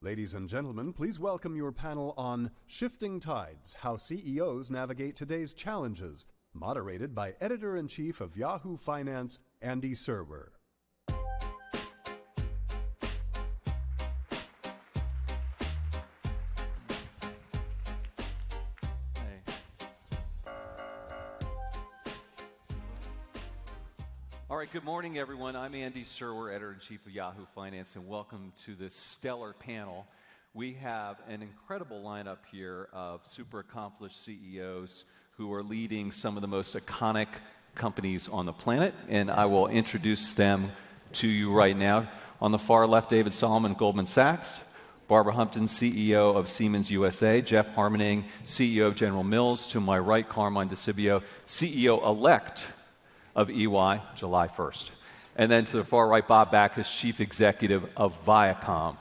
Ladies and gentlemen, please welcome your panel on Shifting Tides, How CEOs Navigate Today's Challenges, moderated by Editor-in-Chief of Yahoo Finance, Andy Serwer. All right, good morning, everyone. I'm Andy Serwer, Editor-in-Chief of Yahoo Finance, and welcome to this stellar panel. We have an incredible lineup here of super accomplished CEOs who are leading some of the most iconic companies on the planet, and I will introduce them to you right now. On the far left, David Solomon, Goldman Sachs. Barbara Humpton, CEO of Siemens USA. Jeff Harmening, CEO of General Mills. To my right, Carmine DiSibio, CEO-elect of EY, July 1st. And then to the far right, Bob Bakish, Chief Executive of Viacom.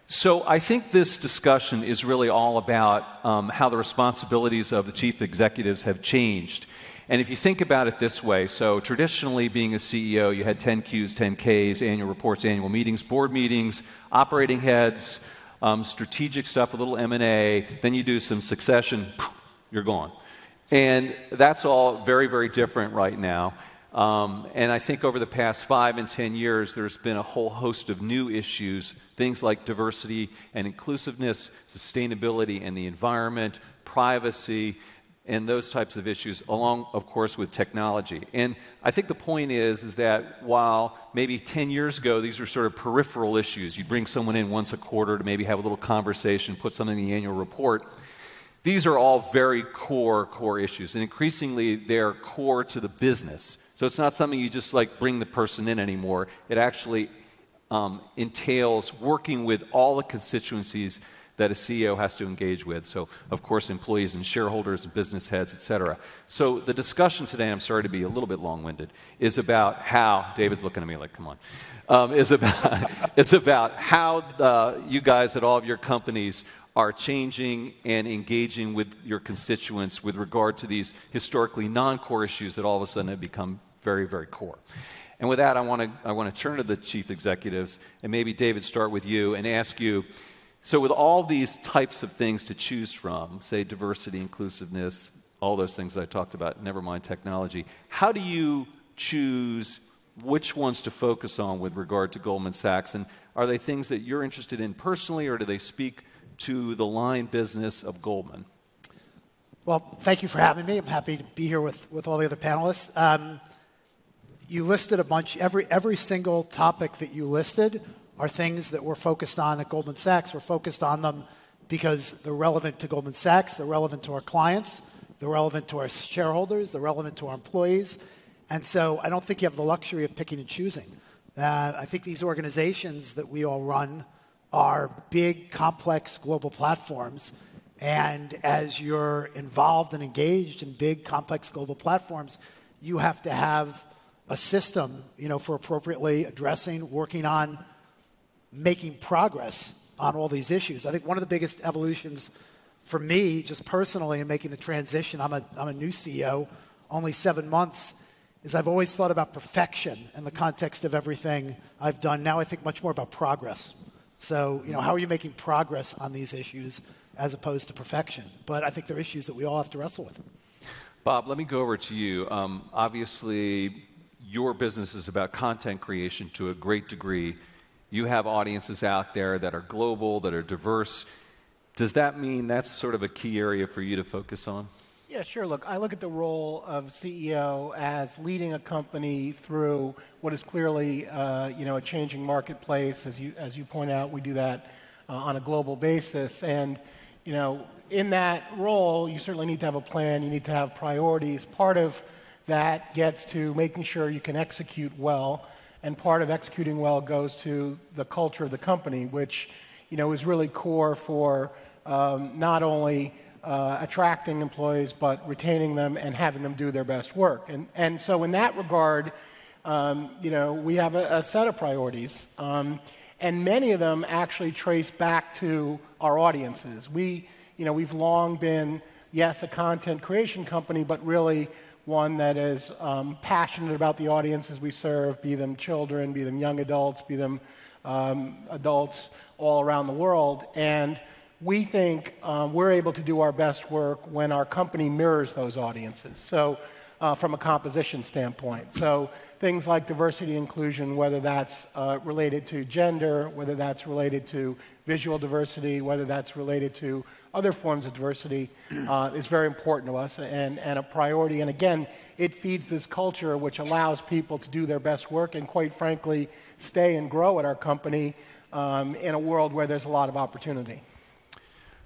So I think this discussion is really all about how the responsibilities of the chief executives have changed. And if you think about it this way, so traditionally being a CEO, you had 10 Qs, 10 Ks, annual reports, annual meetings, board meetings, operating heads, strategic stuff, a little M&A, then you do some succession, you're gone. And that's all very, very different right now. And I think over the past 5 and 10 years, there's been a whole host of new issues, things like diversity and inclusiveness, sustainability and the environment, privacy, and those types of issues, along, of course, with technology. And I think the point is that while maybe 10 years ago, these were sort of peripheral issues, you'd bring someone in once a quarter to maybe have a little conversation, put something in the annual report. These are all very core issues, and increasingly they're core to the business. So it's not something you just like bring the person in anymore. It actually entails working with all the constituencies that a CEO has to engage with. So, of course, employees and shareholders and business heads, et cetera. So the discussion today, I'm sorry to be a little bit long-winded, is about how, David's looking at me like, come on, it's about how you guys at all of your companies are changing and engaging with your constituents with regard to these historically non-core issues that all of a sudden have become very, very core. And with that, I want to turn to the chief executives, and maybe David, start with you and ask you, so with all these types of things to choose from, say diversity, inclusiveness, all those things that I talked about, never mind technology, how do you choose which ones to focus on with regard to Goldman Sachs? And are they things that you're interested in personally, or do they speak to the line business of Goldman? Well, thank you for having me. I'm happy to be here with all the other panelists. You listed a bunch. Every single topic that you listed are things that we're focused on at Goldman Sachs. We're focused on them because they're relevant to Goldman Sachs, they're relevant to our clients, they're relevant to our shareholders, they're relevant to our employees. And so I don't think you have the luxury of picking and choosing. I think these organizations that we all run are big, complex global platforms. And as you're involved and engaged in big, complex global platforms, you have to have a system, for appropriately addressing, working on, making progress on all these issues. I think one of the biggest evolutions for me, just personally, in making the transition, I'm a new CEO, only 7 months, is I've always thought about perfection in the context of everything I've done. Now I think much more about progress. So, how are you making progress on these issues as opposed to perfection? But I think they're issues that we all have to wrestle with. Bob, let me go over to you. Obviously, your business is about content creation to a great degree. You have audiences out there that are global, that are diverse. Does that mean that's sort of a key area for you to focus on? Yeah, sure. Look, I look at the role of CEO as leading a company through what is clearly, a changing marketplace. As you point out, we do that on a global basis. And, in that role, you certainly need to have a plan. You need to have priorities. Part of that gets to making sure you can execute well. And part of executing well goes to the culture of the company, which, is really core for not only attracting employees, but retaining them and having them do their best work. And so in that regard, we have a set of priorities. And many of them actually trace back to our audiences. We've long been, yes, a content creation company, but really one that is passionate about the audiences we serve, be them children, be them young adults, be them adults all around the world. And we think we're able to do our best work when our company mirrors those audiences. So from a composition standpoint. So things like diversity and inclusion, whether that's related to gender, whether that's related to visual diversity, whether that's related to other forms of diversity, is very important to us and a priority. And again, it feeds this culture which allows people to do their best work and, quite frankly, stay and grow at our company in a world where there's a lot of opportunity.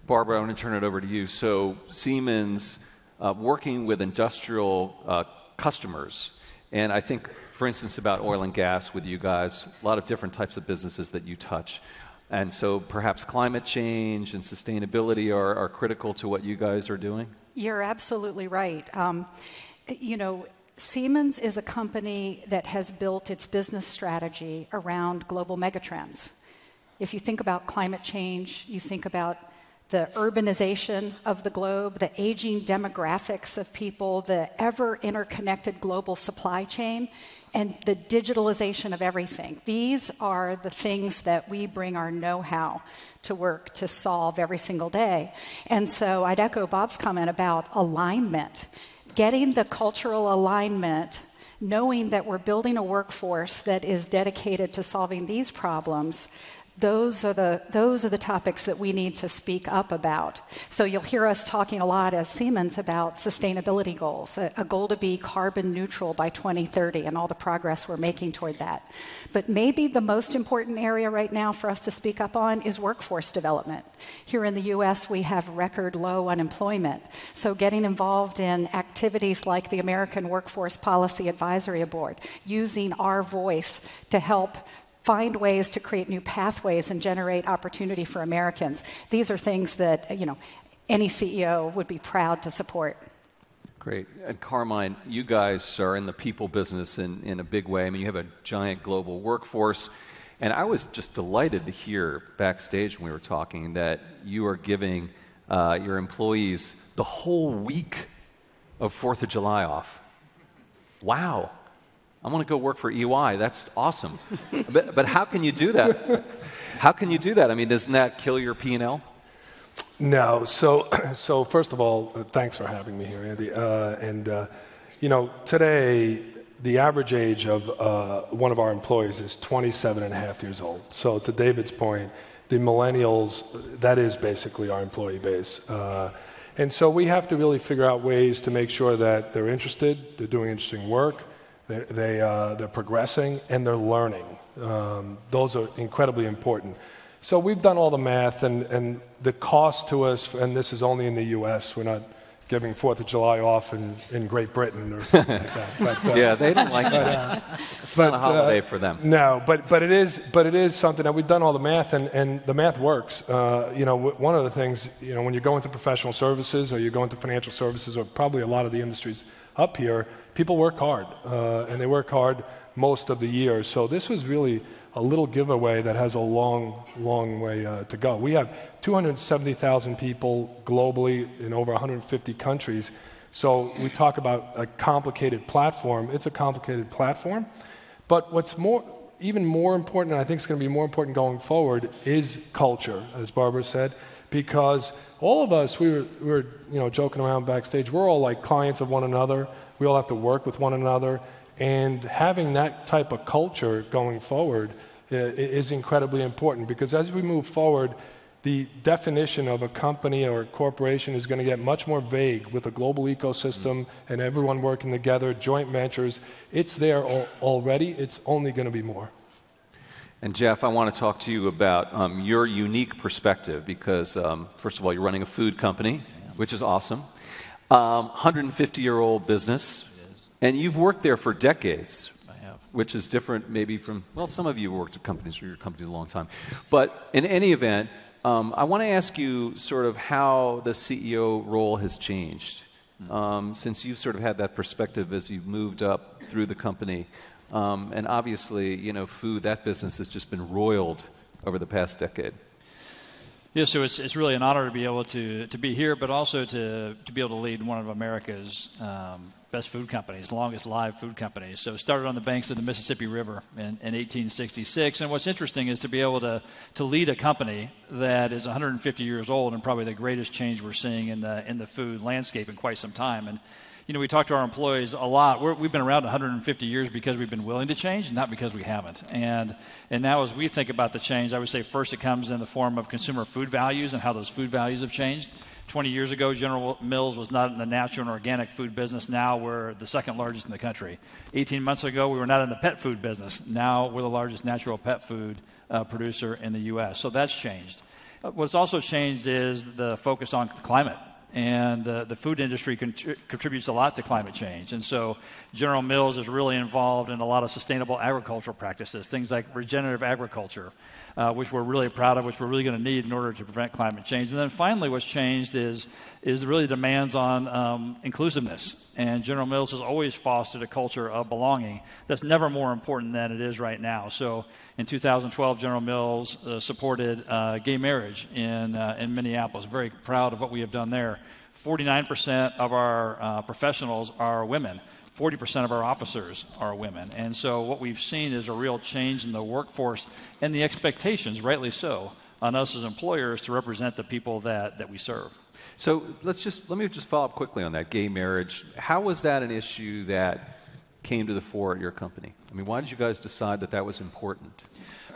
Barbara, I want to turn it over to you. So Siemens, working with industrial customers, and I think, for instance, about oil and gas with you guys, a lot of different types of businesses that you touch. And so perhaps climate change and sustainability are critical to what you guys are doing? You're absolutely right. Siemens is a company that has built its business strategy around global megatrends. If you think about climate change, you think about the urbanization of the globe, the aging demographics of people, the ever-interconnected global supply chain, and the digitalization of everything. These are the things that we bring our know-how to work to solve every single day. And so I'd echo Bob's comment about alignment, getting the cultural alignment, knowing that we're building a workforce that is dedicated to solving these problems. Those are the topics that we need to speak up about. So you'll hear us talking a lot as Siemens about sustainability goals, a goal to be carbon neutral by 2030 and all the progress we're making toward that. But maybe the most important area right now for us to speak up on is workforce development. Here in the US, we have record low unemployment. So getting involved in activities like the American Workforce Policy Advisory Board, using our voice to help find ways to create new pathways and generate opportunity for Americans. These are things that, any CEO would be proud to support. Great. And Carmine, you guys are in the people business in a big way. I mean, you have a giant global workforce. And I was just delighted to hear backstage when we were talking that you are giving your employees the whole week of 4th of July off. Wow. I want to go work for EY. That's awesome. But how can you do that? How can you do that? I mean, doesn't that kill your P&L? No. So first of all, thanks for having me here, Andy. Today, the average age of one of our employees is 27 and a half years old. So to David's point, the millennials, that is basically our employee base. And so we have to really figure out ways to make sure that they're interested, they're doing interesting work, they're progressing, and they're learning. Those are incredibly important. So we've done all the math, and the cost to us, and this is only in the U.S., we're not giving 4th of July off in Great Britain or something like that. But, yeah, they don't like that. It's not a holiday for them. No, but it is something that we've done all the math, and the math works. One of the things, when you go into professional services or you go into financial services or probably a lot of the industries up here, people work hard, and they work hard most of the year. So this was really a little giveaway that has a long, long way to go. We have 270,000 people globally in over 150 countries. So we talk about a complicated platform. It's a complicated platform. But what's even more important, and I think it's going to be more important going forward, is culture, as Barbara said, because all of us, we were joking around backstage, we're all like clients of one another. We all have to work with one another. And having that type of culture going forward is incredibly important, because as we move forward, the definition of a company or a corporation is going to get much more vague with a global ecosystem and everyone working together, joint ventures. It's there already. It's only going to be more. And Jeff, I want to talk to you about your unique perspective, because first of all, you're running a food company, which is awesome. 150-year-old business. And you've worked there for decades, which is different maybe from, some of you worked at companies, or your company's a long time. But in any event, I want to ask you sort of how the CEO role has changed since you've sort of had that perspective as you've moved up through the company. And obviously, food, that business has just been roiled over the past decade. Yeah, so it's really an honor to be able to be here, but also to be able to lead one of America's best food companies, longest live food companies. So it started on the banks of the Mississippi River in 1866. And what's interesting is to be able to lead a company that is 150 years old and probably the greatest change we're seeing in the food landscape in quite some time. And you know, we talk to our employees a lot. We've been around 150 years because we've been willing to change, not because we haven't. And now as we think about the change, I would say first it comes in the form of consumer food values and how those food values have changed. 20 years ago, General Mills was not in the natural and organic food business. Now we're the second largest in the country. 18 months ago, we were not in the pet food business. Now we're the largest natural pet food producer in the U.S. So that's changed. What's also changed is the focus on climate. And the food industry contributes a lot to climate change. And so General Mills is really involved in a lot of sustainable agricultural practices, things like regenerative agriculture, which we're really proud of, which we're really going to need in order to prevent climate change. And then finally what's changed is really demands on inclusiveness. And General Mills has always fostered a culture of belonging that's never more important than it is right now. So in 2012, General Mills supported gay marriage in Minneapolis. Very proud of what we have done there. 49% of our professionals are women. 40% of our officers are women. And so what we've seen is a real change in the workforce and the expectations, rightly so, on us as employers to represent the people that we serve. So let me just follow up quickly on that gay marriage. How was that an issue that came to the fore at your company? I mean, why did you guys decide that was important?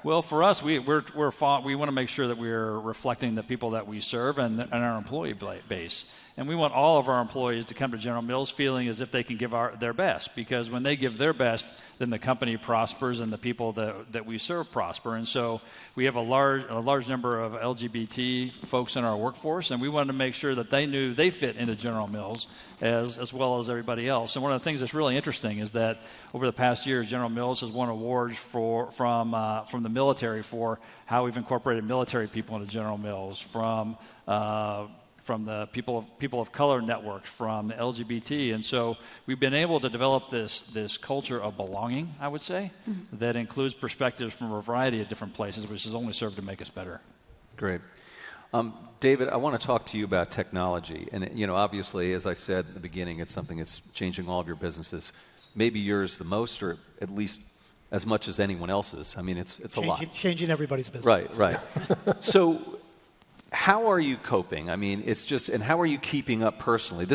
Well, for us, we want to make sure that we're reflecting the people that we serve and our employee base. And we want all of our employees to come to General Mills feeling as if they can give their best, because when they give their best, then the company prospers and the people that we serve prosper. And so we have a large number of LGBT folks in our workforce, and we wanted to make sure that they knew they fit into General Mills as well as everybody else. And one of the things that's really interesting is that over the past year, General Mills has won awards from the military for how we've incorporated military people into General Mills, from the people of color network, from the LGBT. And so we've been able to develop this culture of belonging, I would say, that includes perspectives from a variety of different places, which has only served to make us better. Great. David, I want to talk to you about technology. And, you know, obviously, as I said at the beginning, it's something that's changing all of your businesses. Maybe yours the most, or at least as much as anyone else's. I mean, it's a lot. Changing everybody's business. Right. So how are you coping? I mean, and how are you keeping up personally?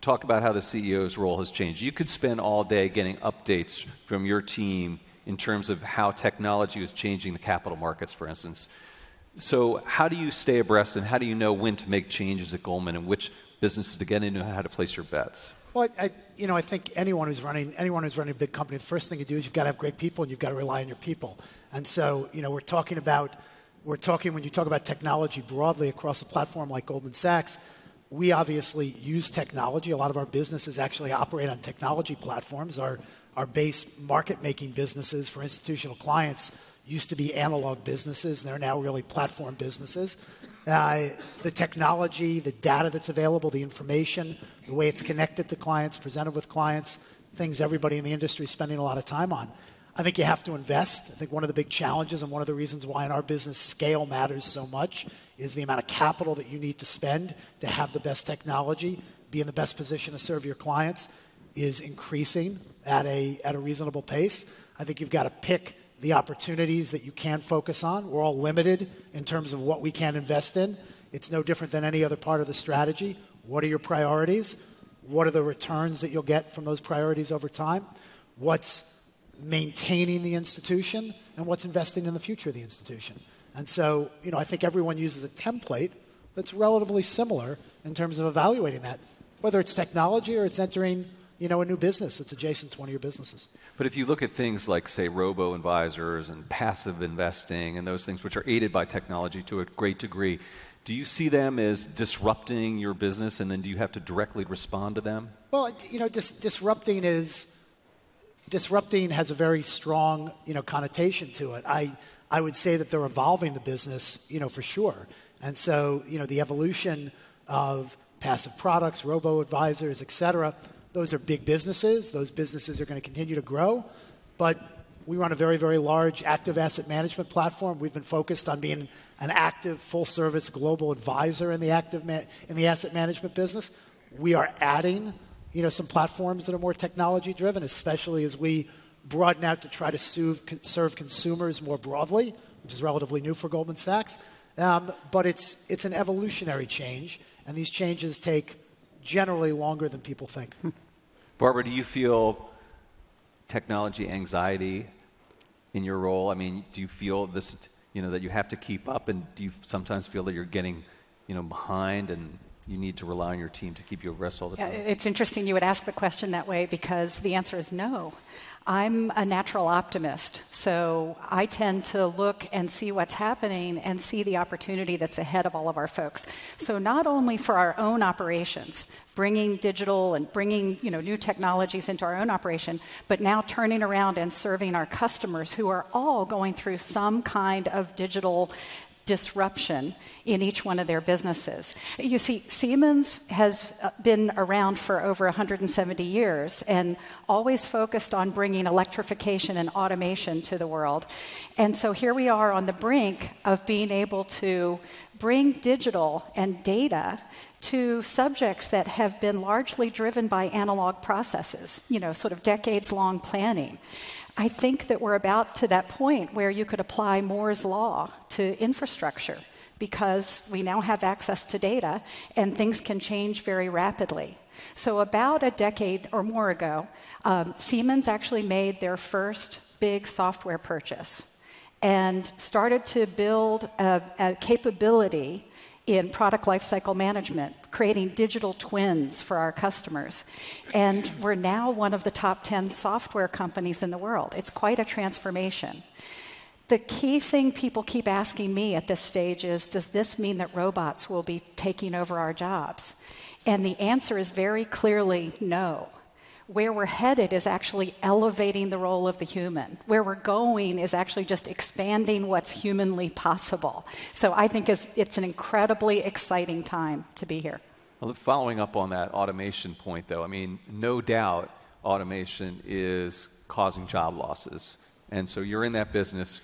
Talk about how the CEO's role has changed. You could spend all day getting updates from your team in terms of how technology is changing the capital markets, for instance. So how do you stay abreast, and how do you know when to make changes at Goldman and which businesses to get into and how to place your bets? Well, I think anyone who's running a big company, the first thing you do is you've got to have great people and you've got to rely on your people. And so, when you talk about technology broadly across a platform like Goldman Sachs, we obviously use technology. A lot of our businesses actually operate on technology platforms. Our base market-making businesses for institutional clients used to be analog businesses, and they're now really platform businesses. The technology, the data that's available, the information, the way it's connected to clients, presented with clients, things everybody in the industry is spending a lot of time on. I think you have to invest. I think one of the big challenges and one of the reasons why in our business scale matters so much is the amount of capital that you need to spend to have the best technology, be in the best position to serve your clients, is increasing at a reasonable pace. I think you've got to pick the opportunities that you can focus on. We're all limited in terms of what we can invest in. It's no different than any other part of the strategy. What are your priorities? What are the returns that you'll get from those priorities over time? What's maintaining the institution, and what's investing in the future of the institution? And so, I think everyone uses a template that's relatively similar in terms of evaluating that, whether it's technology or it's entering, a new business that's adjacent to one of your businesses. But if you look at things like, say, robo-advisors and passive investing and those things which are aided by technology to a great degree, do you see them as disrupting your business, and then do you have to directly respond to them? Well, disrupting has a very strong, connotation to it. I would say that they're evolving the business, for sure. And so, the evolution of passive products, robo-advisors, et cetera, those are big businesses. Those businesses are going to continue to grow. But, We run a very, very large active asset management platform. We've been focused on being an active, full-service global advisor in the asset management business. We are adding, some platforms that are more technology-driven, especially as we broaden out to try to serve consumers more broadly, which is relatively new for Goldman Sachs. But it's an evolutionary change, and these changes take generally longer than people think. Barbara, do you feel technology anxiety in your role? I mean, do you feel this, that you have to keep up, and do you sometimes feel that you're getting, behind and you need to rely on your team to keep you abreast all the time? It's interesting you would ask the question that way because the answer is no. I'm a natural optimist, so I tend to look and see what's happening and see the opportunity that's ahead of all of our folks. So not only for our own operations, bringing digital and bringing new technologies into our own operation, but now turning around and serving our customers who are all going through some kind of digital disruption in each one of their businesses. You see, Siemens has been around for over 170 years and always focused on bringing electrification and automation to the world. And so here we are on the brink of being able to bring digital and data to subjects that have been largely driven by analog processes, sort of decades-long planning. I think that we're about to that point where you could apply Moore's law to infrastructure because we now have access to data and things can change very rapidly. So about a decade or more ago, Siemens actually made their first big software purchase and started to build a capability in product lifecycle management, creating digital twins for our customers. And we're now one of the top 10 software companies in the world. It's quite a transformation. The key thing people keep asking me at this stage is, does this mean that robots will be taking over our jobs? And the answer is very clearly no. Where we're headed is actually elevating the role of the human. Where we're going is actually just expanding what's humanly possible. So I think it's an incredibly exciting time to be here. Well, following up on that automation point, though, I mean, no doubt automation is causing job losses. And so you're in that business.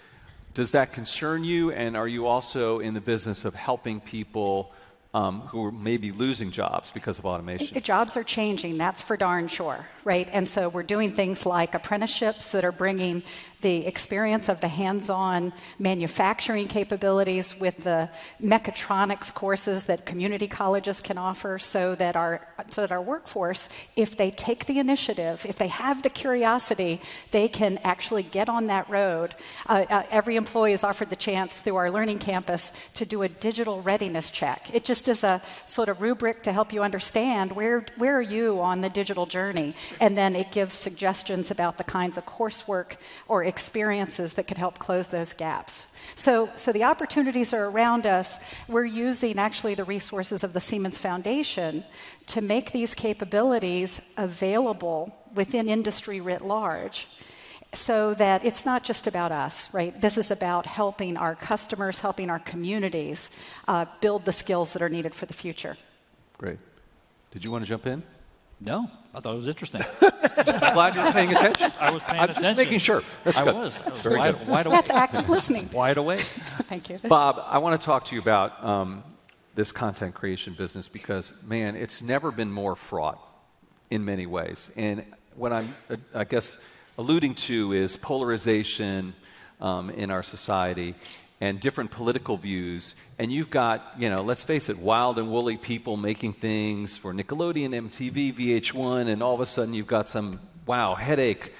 Does that concern you? And are you also in the business of helping people who are maybe losing jobs because of automation? Jobs are changing, that's for darn sure, right? And so we're doing things like apprenticeships that are bringing the experience of the hands-on manufacturing capabilities with the mechatronics courses that community colleges can offer so that our workforce, if they take the initiative, if they have the curiosity, they can actually get on that road. Every employee is offered the chance through our learning campus to do a digital readiness check. It just is a sort of rubric to help you understand where are you on the digital journey, and then it gives suggestions about the kinds of coursework or experiences that could help close those gaps. So the opportunities are around us. We're using actually the resources of the Siemens Foundation to make these capabilities available within industry writ large so that it's not just about us, right? This is about helping our customers, helping our communities build the skills that are needed for the future. Great. Did you want to jump in? No, I thought it was interesting. I'm glad you were paying attention. I was paying attention. Just making sure. That's good. I was Very wide awake. That's active listening. Wide awake. Thank you. Bob, I want to talk to you about this content creation business because, man, it's never been more fraught in many ways. And what I'm, I guess, alluding to is polarization in our society and different political views. And you've got, let's face it, wild and woolly people making things for Nickelodeon, MTV, VH1, and all of a sudden you've got some, headache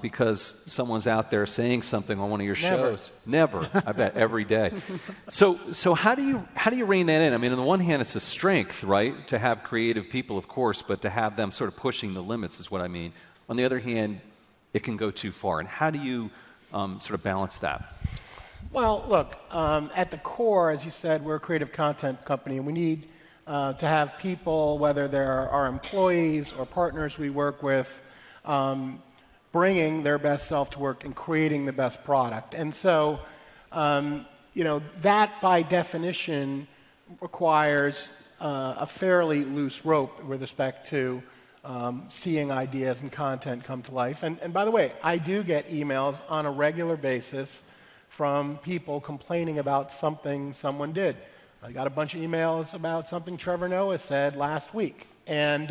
because someone's out there saying something on one of your shows. Never. I bet, every day. So how do you rein that in? I mean, on the one hand, it's a strength, right, to have creative people, of course, but to have them sort of pushing the limits is what I mean. On the other hand, it can go too far. And how do you sort of balance that? Well, look, at the core, as you said, we're a creative content company, and we need to have people, whether they're our employees or partners we work with, bringing their best self to work and creating the best product. And so, that by definition requires a fairly loose rope with respect to seeing ideas and content come to life. And by the way, I do get emails on a regular basis from people complaining about something someone did. I got a bunch of emails about something Trevor Noah said last week. And,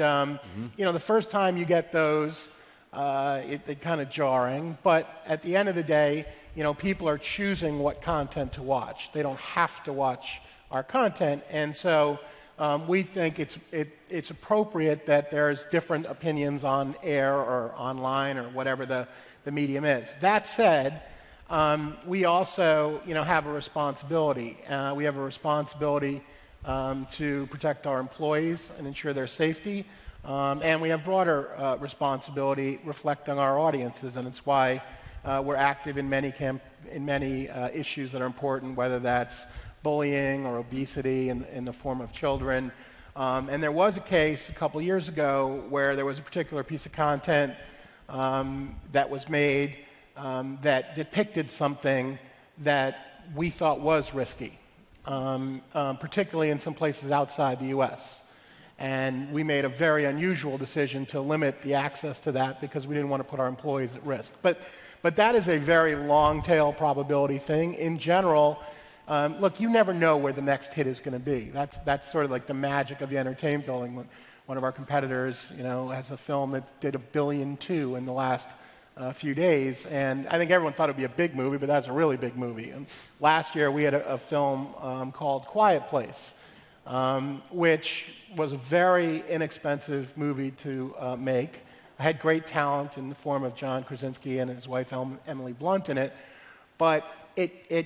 you know, the first time you get those, they're kind of jarring. But at the end of the day, you know, people are choosing what content to watch. They don't have to watch our content. And so we think it's appropriate that there's different opinions on air or online or whatever the medium is. That said, we also, you know, have a responsibility. We have a responsibility to protect our employees and ensure their safety. And we have broader responsibility reflecting our audiences, and it's why we're active in many issues that are important, whether that's bullying or obesity in the form of children. And there was a case a couple years ago where there was a particular piece of content that was made that depicted something that we thought was risky, particularly in some places outside the U.S. And we made a very unusual decision to limit the access to that because we didn't want to put our employees at risk. But that is a very long-tail probability thing. In general, look, you never know where the next hit is going to be. That's sort of like the magic of the entertainment building. One of our competitors, you know, has a film that did $1.2 billion in the last few days, and I think everyone thought it would be a big movie, but that's a really big movie. And last year we had a film called Quiet Place, which was a very inexpensive movie to make. I had great talent in the form of John Krasinski and his wife Emily Blunt in it, but it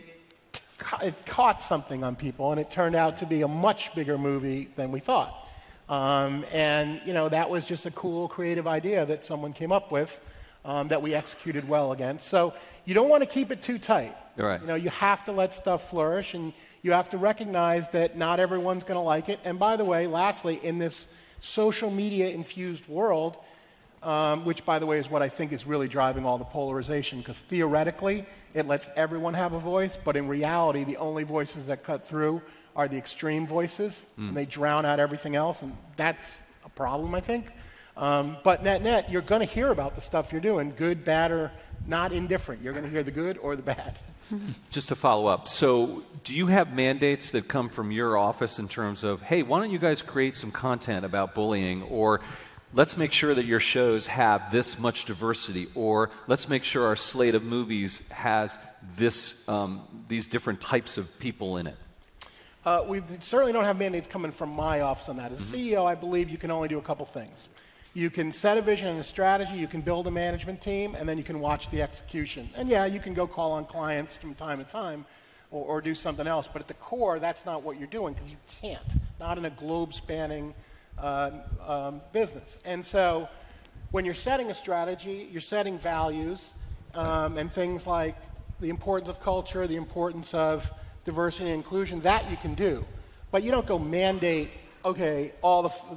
caught something on people, and it turned out to be a much bigger movie than we thought. And you know, that was just a cool, creative idea that someone came up with that we executed well against. So you don't want to keep it too tight. Right. You know, you have to let stuff flourish, and you have to recognize that not everyone's going to like it. And by the way, lastly, in this social media-infused world, which, by the way, is what I think is really driving all the polarization, because theoretically, it lets everyone have a voice, but in reality, the only voices that cut through are the extreme voices, and they drown out everything else, and that's a problem, I think. But net, you're going to hear about the stuff you're doing, good, bad, or not indifferent. You're going to hear the good or the bad. Just to follow up, so do you have mandates that come from your office in terms of, hey, why don't you guys create some content about bullying, or let's make sure that your shows have this much diversity, or let's make sure our slate of movies has this, these different types of people in it? We certainly don't have mandates coming from my office on that. As a CEO, I believe you can only do a couple things. You can set a vision and a strategy, you can build a management team, and then you can watch the execution. And yeah, you can go call on clients from time to time or do something else, but at the core, that's not what you're doing, because you can't, not in a globe-spanning business. And so when you're setting a strategy, you're setting values and things like the importance of culture, the importance of diversity and inclusion, that you can do. But you don't go mandate, okay,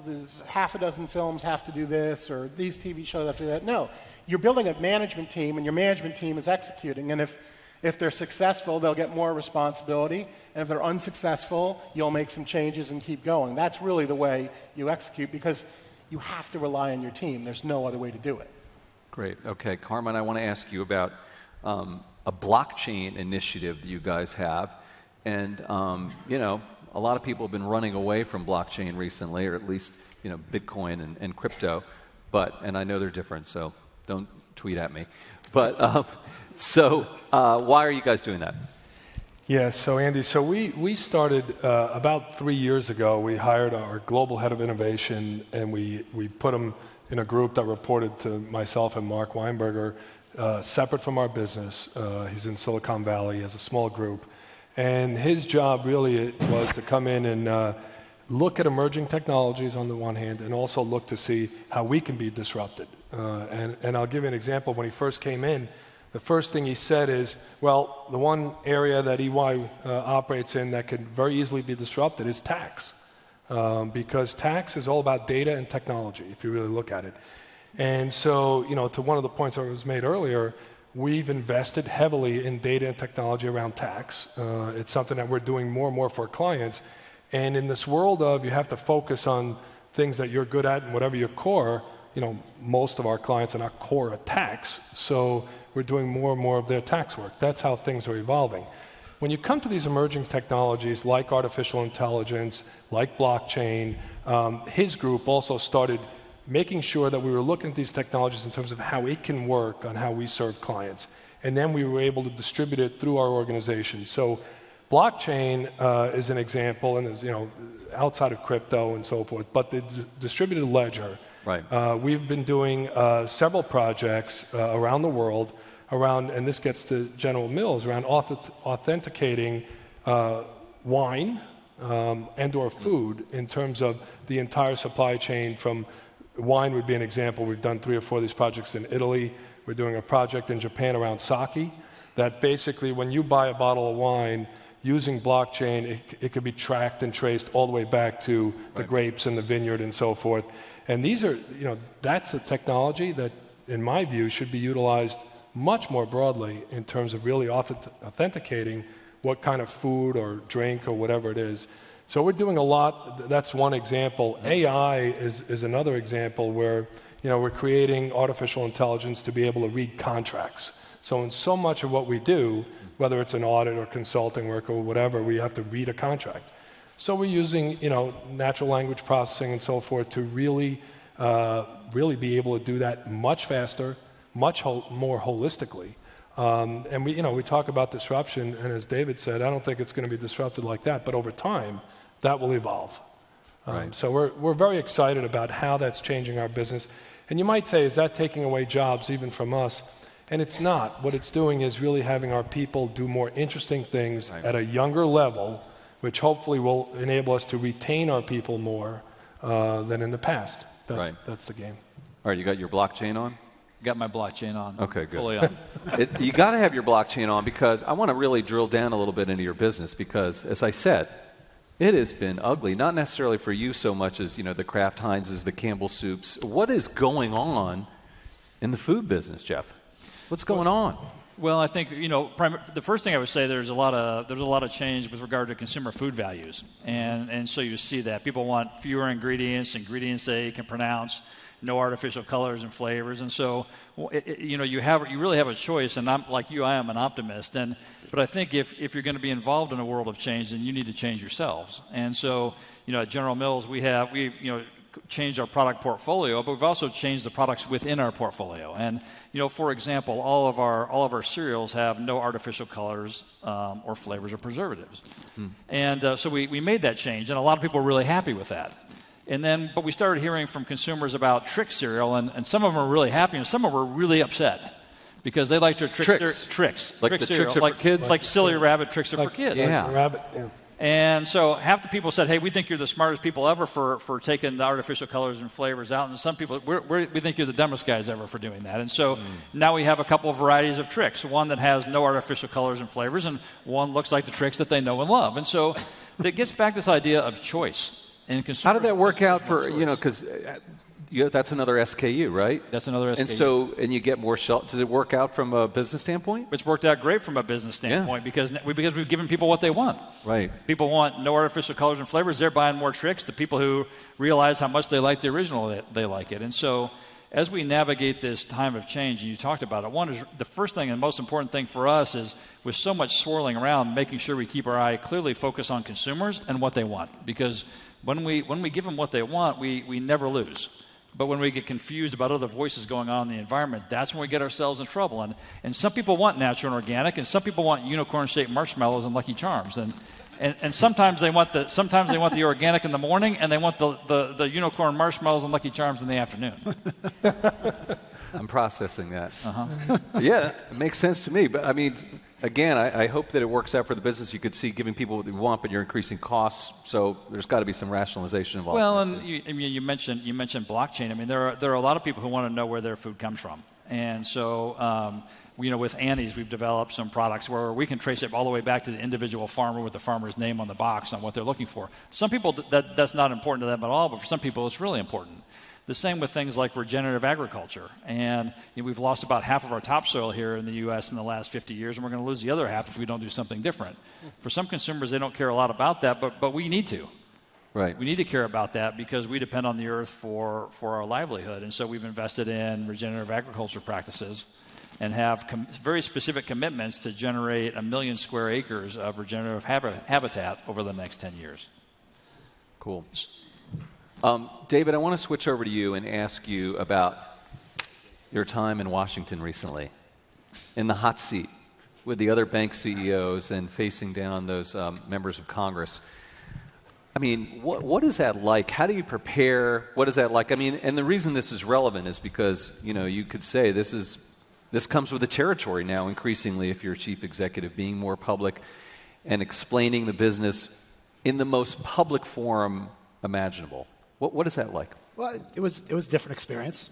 there's half a dozen films have to do this, or these TV shows have to do that. No, you're building a management team, and your management team is executing. And if they're successful, they'll get more responsibility. And if they're unsuccessful, you'll make some changes and keep going. That's really the way you execute, because you have to rely on your team. There's no other way to do it. Great. Okay, Carmine, I want to ask you about a blockchain initiative that you guys have. And, you know, a lot of people have been running away from blockchain recently, or at least, you know, Bitcoin and crypto. And I know they're different, so don't tweet at me. But so why are you guys doing that? Yeah, so Andy, we started about 3 years ago. We hired our global head of innovation, and we put him in a group that reported to myself and Mark Weinberger, separate from our business. He's in Silicon Valley as a small group. And his job really was to come in and look at emerging technologies on the one hand, and also look to see how we can be disrupted. And I'll give you an example. When he first came in, the first thing he said is, well, the one area that EY operates in that could very easily be disrupted is tax. Because tax is all about data and technology, if you really look at it. And so, you know, to one of the points that was made earlier, we've invested heavily in data and technology around tax. It's something that we're doing more and more for our clients. And in this world of you have to focus on things that you're good at and whatever your core, most of our clients are not core at tax, so we're doing more and more of their tax work. That's how things are evolving. When you come to these emerging technologies like artificial intelligence, like blockchain, his group also started making sure that we were looking at these technologies in terms of how it can work on how we serve clients. And then we were able to distribute it through our organization. So blockchain is an example, and is, outside of crypto and so forth, but the distributed ledger. Right. We've been doing several projects around the world around, and this gets to General Mills, around authenticating wine and or food in terms of the entire supply chain. From wine would be an example. We've done 3 or 4 of these projects in Italy. We're doing a project in Japan around sake, that basically when you buy a bottle of wine, using blockchain, it could be tracked and traced all the way back to the grapes and the vineyard and so forth. And these are, that's a technology that, in my view, should be utilized much more broadly in terms of really authenticating what kind of food or drink or whatever it is. So we're doing a lot. That's one example. AI is another example where, we're creating artificial intelligence to be able to read contracts. So in so much of what we do, whether it's an audit or consulting work or whatever, we have to read a contract. So we're using, natural language processing and so forth to really be able to do that much faster, much more holistically. And we talk about disruption, and as David said, I don't think it's going to be disrupted like that, but over time, that will evolve. So we're very excited about how that's changing our business. And you might say, is that taking away jobs even from us? And it's not. What it's doing is really having our people do more interesting things at a younger level, which hopefully will enable us to retain our people more than in the past. That's the game. All right, you got your blockchain on? Got my blockchain on. Okay, good. Fully on. You got to have your blockchain on, because I want to really drill down a little bit into your business, because, as I said, it has been ugly, not necessarily for you so much as, the Kraft Heinz's, the Campbell Soups. What is going on in the food business, Jeff? What's going on? Well, I think, the first thing I would say, there's a lot of change with regard to consumer food values. And so you see that. People want fewer ingredients they can pronounce, no artificial colors and flavors. And so, you really have a choice. And I'm like you, I am an optimist. But I think if you're going to be involved in a world of change, then you need to change yourselves. And so, at General Mills, we've changed our product portfolio, but we've also changed the products within our portfolio. And for example, all of our cereals have no artificial colors or flavors or preservatives. And so we made that change, and a lot of people were really happy with that. But we started hearing from consumers about Trix cereal, and some of them were really happy, and some of them were really upset because they like their Trix. Like Trix the cereal, Trix are for kids? like silly rabbit Trix are for kids. Yeah. Rabbit, yeah. And so half the people said, hey, we think you're the smartest people ever for taking the artificial colors and flavors out. And some people, we think you're the dumbest guys ever for doing that. And so now we have a couple of varieties of Trix, one that has no artificial colors and flavors, and one looks like the Trix that they know and love. And so that gets back to this idea of choice. And how did that work out for, because that's another SKU, right? That's another SKU. And you get more shelf. Does it work out from a business standpoint? It's worked out great from a business standpoint because we've given people what they want. Right. People want no artificial colors and flavors. They're buying more Trix. The people who realize how much they like the original, they like it. And so as we navigate this time of change, and you talked about it, one is the first thing and most important thing for us is, with so much swirling around, making sure we keep our eye clearly focused on consumers and what they want. Because when we give them what they want, we never lose. But when we get confused about other voices going on in the environment, that's when we get ourselves in trouble. And some people want natural and organic, and some people want unicorn-shaped marshmallows and Lucky Charms. And sometimes they want the organic in the morning, and they want the unicorn marshmallows and Lucky Charms in the afternoon. I'm processing that. Yeah, it makes sense to me. But I mean, again, I hope that it works out for the business. You could see giving people what they want, but you're increasing costs. So there's got to be some rationalization involved. Well, and you mentioned blockchain. I mean, there are a lot of people who want to know where their food comes from, and so. With Annie's, we've developed some products where we can trace it all the way back to the individual farmer with the farmer's name on the box on what they're looking for. Some people, that's not important to them at all, but for some people, it's really important. The same with things like regenerative agriculture. And we've lost about half of our topsoil here in the U.S. in the last 50 years, and we're going to lose the other half if we don't do something different. For some consumers, they don't care a lot about that, but we need to. Right. We need to care about that because we depend on the earth for our livelihood. And so we've invested in regenerative agriculture practices and have very specific commitments to generate 1 million square acres of regenerative habitat over the next 10 years. Cool. David, I want to switch over to you and ask you about your time in Washington recently, in the hot seat with the other bank CEOs and facing down those members of Congress. I mean, what is that like? How do you prepare? What is that like? I mean, and the reason this is relevant is because, you could say this comes with the territory now increasingly if you're a chief executive, being more public and explaining the business in the most public forum imaginable. What is that like? Well, it was a different experience.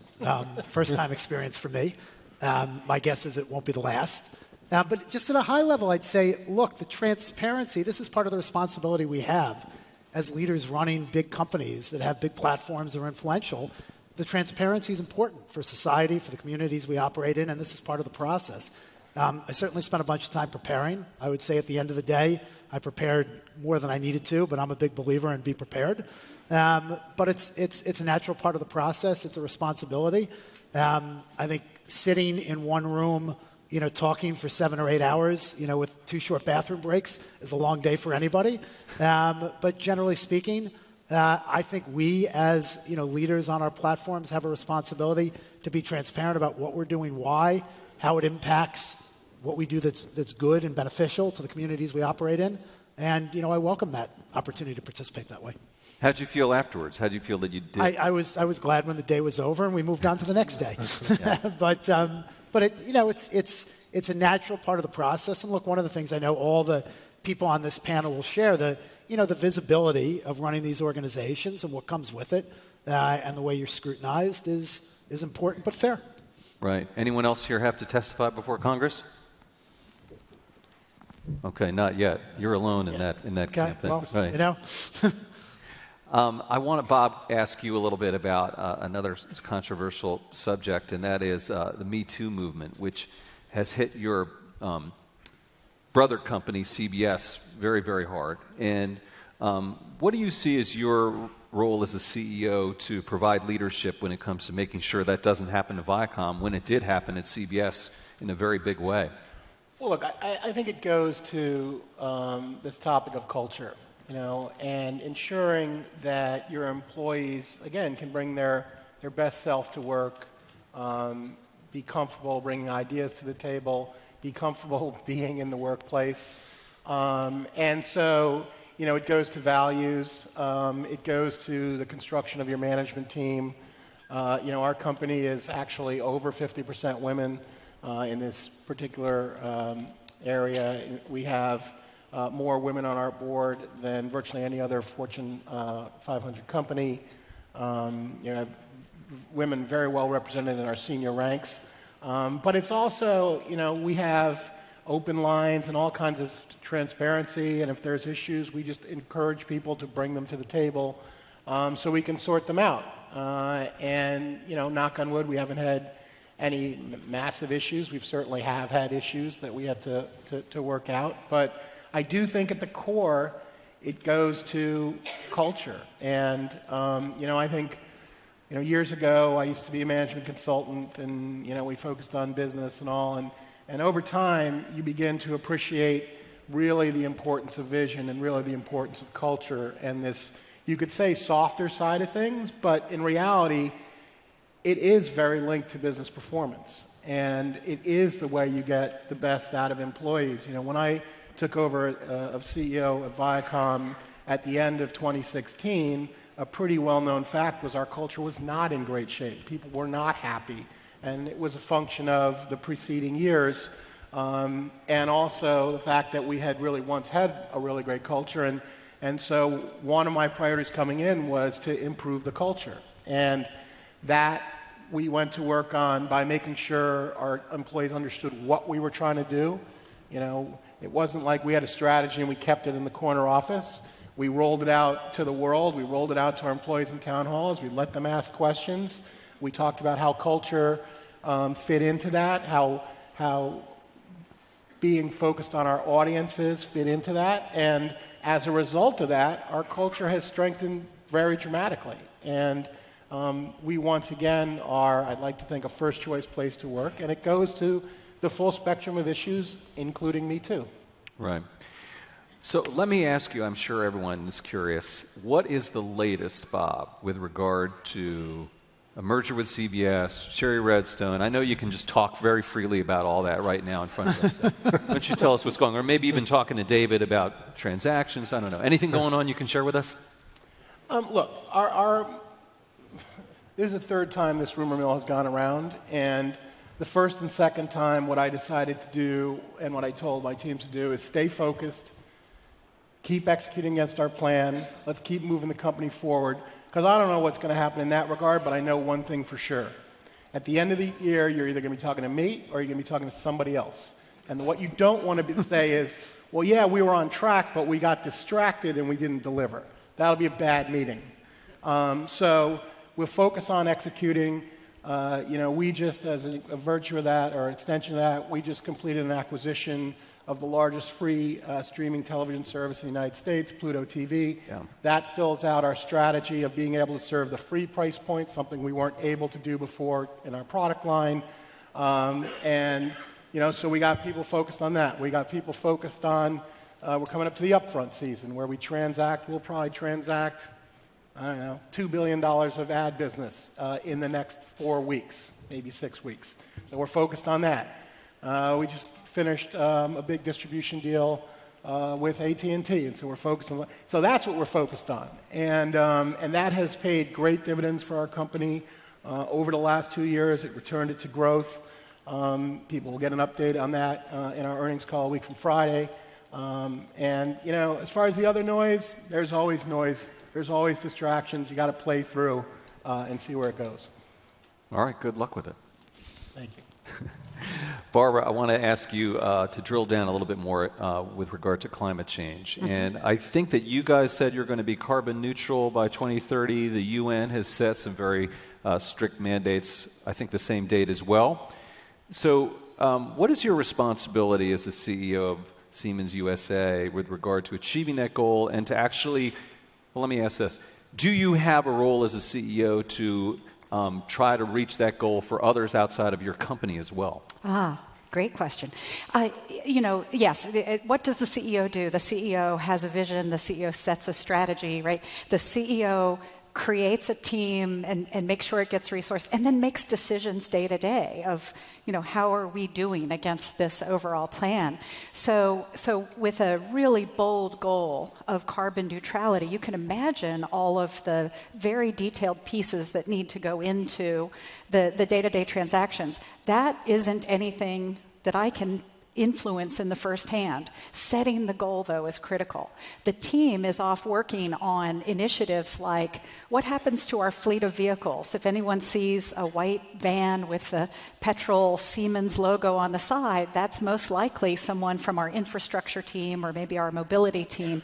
First time experience for me. My guess is it won't be the last. But just at a high level, I'd say, look, the transparency, this is part of the responsibility we have as leaders running big companies that have big platforms that are influential. The transparency is important for society, for the communities we operate in, and this is part of the process. I certainly spent a bunch of time preparing. I would say at the end of the day, I prepared more than I needed to, but I'm a big believer in be prepared. But it's a natural part of the process. It's a responsibility. I think sitting in one room, talking for 7 or 8 hours, with 2 short bathroom breaks is a long day for anybody. But generally speaking, I think we as leaders on our platforms have a responsibility to be transparent about what we're doing, why, how it impacts what we do that's good and beneficial to the communities we operate in. And I welcome that opportunity to participate that way. How'd you feel afterwards? How'd you feel that you did? I was glad when the day was over and we moved on to the next day. But it's a natural part of the process. And look, one of the things I know all the people on this panel will share, the visibility of running these organizations and what comes with it, and the way you're scrutinized is important but fair. Right. Anyone else here have to testify before Congress? Okay, not yet. You're alone in that Okay, camp. well, right. I want to, Bob, ask you a little bit about another controversial subject, and that is the Me Too movement, which has hit your brother company, CBS, very, very hard. And what do you see as your role as a CEO to provide leadership when it comes to making sure that doesn't happen to Viacom when it did happen at CBS in a very big way? Well, look, I think it goes to this topic of culture, and ensuring that your employees, again, can bring their best self to work, be comfortable bringing ideas to the table, be comfortable being in the workplace. And so, it goes to values. It goes to the construction of your management team. Our company is actually over 50% women in this particular area. We have more women on our board than virtually any other Fortune 500 company. Women very well represented in our senior ranks. But it's also, we have open lines and all kinds of transparency, and if there's issues, we just encourage people to bring them to the table so we can sort them out. And, knock on wood, we haven't had any massive issues. We certainly have had issues that we have to work out. But I do think at the core, it goes to culture. And, I think, years ago, I used to be a management consultant, and, we focused on business and all. And over time, you begin to appreciate really the importance of vision and really the importance of culture and this, you could say, softer side of things, but in reality, it is very linked to business performance. And it is the way you get the best out of employees. When I took over of CEO of Viacom at the end of 2016, a pretty well-known fact was our culture was not in great shape. People were not happy. And it was a function of the preceding years, and also the fact that we had really once had a really great culture. And so one of my priorities coming in was to improve the culture. And that we went to work on by making sure our employees understood what we were trying to do. It wasn't like we had a strategy and we kept it in the corner office. We rolled it out to the world. We rolled it out to our employees in town halls. We let them ask questions. We talked about how culture fit into that, how being focused on our audiences fit into that. And as a result of that, our culture has strengthened very dramatically. And we once again are, I'd like to think, a first choice place to work. And it goes to the full spectrum of issues, including me too. Right. So let me ask you, I'm sure everyone is curious, what is the latest, Bob, with regard to a merger with CBS, Sherry Redstone? I know you can just talk very freely about all that right now in front of us. Why don't you tell us what's going on? Or maybe even talking to David about transactions. I don't know. Anything going on you can share with us? Look, this is the third time this rumor mill has gone around, and the first and second time what I decided to do and what I told my teams to do is stay focused, keep executing against our plan, let's keep moving the company forward, because I don't know what's going to happen in that regard, but I know one thing for sure. At the end of the year, you're either going to be talking to me or you're going to be talking to somebody else. And what you don't want to say is, well, yeah, we were on track, but we got distracted and we didn't deliver. That'll be a bad meeting. So we'll focus on executing. We just, as a virtue of that or extension of that, we just completed an acquisition of the largest free streaming television service in the United States, Pluto TV. Yeah. That fills out our strategy of being able to serve the free price point, something we weren't able to do before in our product line. So we got people focused on that. We got people focused on, we're coming up to the upfront season where we'll probably transact, I don't know, $2 billion of ad business in the next 4 weeks, maybe 6 weeks. So we're focused on that. We just finished a big distribution deal with AT&T, and so we're focused on. So that's what we're focused on, and that has paid great dividends for our company over the last 2 years. It returned it to growth. People will get an update on that in our earnings call a week from Friday. As far as the other noise, there's always noise. There's always distractions. You got to play through and see where it goes. All right. Good luck with it. Thank you. Barbara, I want to ask you to drill down a little bit more with regard to climate change. Mm-hmm. And I think that you guys said you're going to be carbon neutral by 2030. The UN has set some very strict mandates, I think the same date as well. So what is your responsibility as the CEO of Siemens USA with regard to achieving that goal and to actually, well, let me ask this. Do you have a role as a CEO to try to reach that goal for others outside of your company as well? Great question. Yes, what does the CEO do? The CEO has a vision, the CEO sets a strategy, right? The CEO creates a team and makes sure it gets resourced and then makes decisions day to day of, how are we doing against this overall plan? So with a really bold goal of carbon neutrality, you can imagine all of the very detailed pieces that need to go into the day-to-day transactions. That isn't anything that I can influence in the first hand. Setting the goal, though, is critical. The team is off working on initiatives like what happens to our fleet of vehicles. If anyone sees a white van with the petrol Siemens logo on the side, that's most likely someone from our infrastructure team or maybe our mobility team.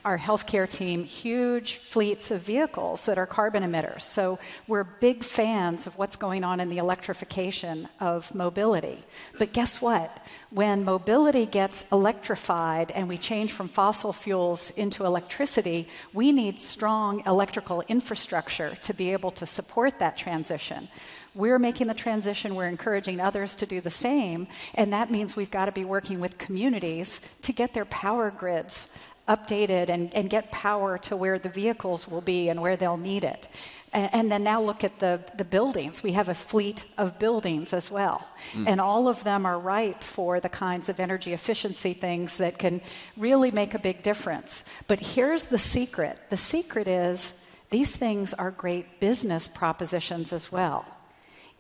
Our healthcare team, huge fleets of vehicles that are carbon emitters. So we're big fans of what's going on in the electrification of mobility. But guess what? When mobility gets electrified and we change from fossil fuels into electricity, we need strong electrical infrastructure to be able to support that transition. We're making the transition, we're encouraging others to do the same, and that means we've got to be working with communities to get their power grids updated and get power to where the vehicles will be and where they'll need it. And then now look at the buildings. We have a fleet of buildings as well. And all of them are ripe for the kinds of energy efficiency things that can really make a big difference. But here's the secret. The secret is these things are great business propositions as well.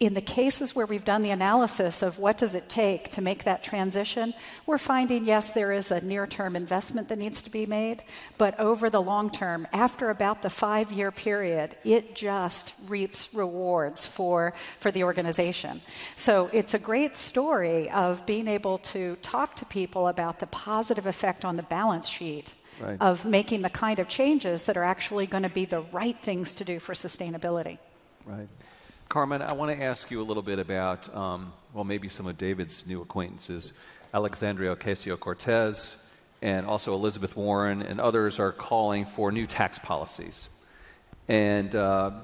In the cases where we've done the analysis of what does it take to make that transition, we're finding, yes, there is a near-term investment that needs to be made, but over the long term, after about the 5-year period, it just reaps rewards for the organization. So it's a great story of being able to talk to people about the positive effect on the balance sheet right. of making the kind of changes that are actually going to be the right things to do for sustainability. Right. Carmine, I want to ask you a little bit about, well, maybe some of David's new acquaintances, Alexandria Ocasio-Cortez, and also Elizabeth Warren, and others are calling for new tax policies and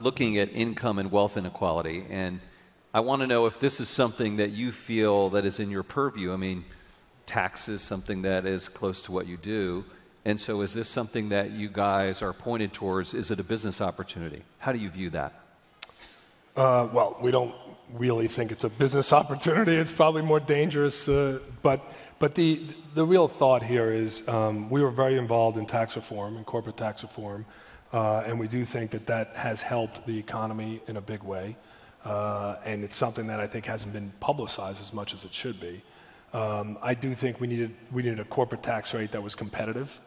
looking at income and wealth inequality. And I want to know if this is something that you feel that is in your purview. I mean, tax is something that is close to what you do. And so is this something that you guys are pointed towards? Is it a business opportunity? How do you view that? Well, we don't really think it's a business opportunity. It's probably more dangerous. But the real thought here is we were very involved in tax reform and corporate tax reform. And we do think that that has helped the economy in a big way. And it's something that I think hasn't been publicized as much as it should be. I do think we needed a corporate tax rate that was competitive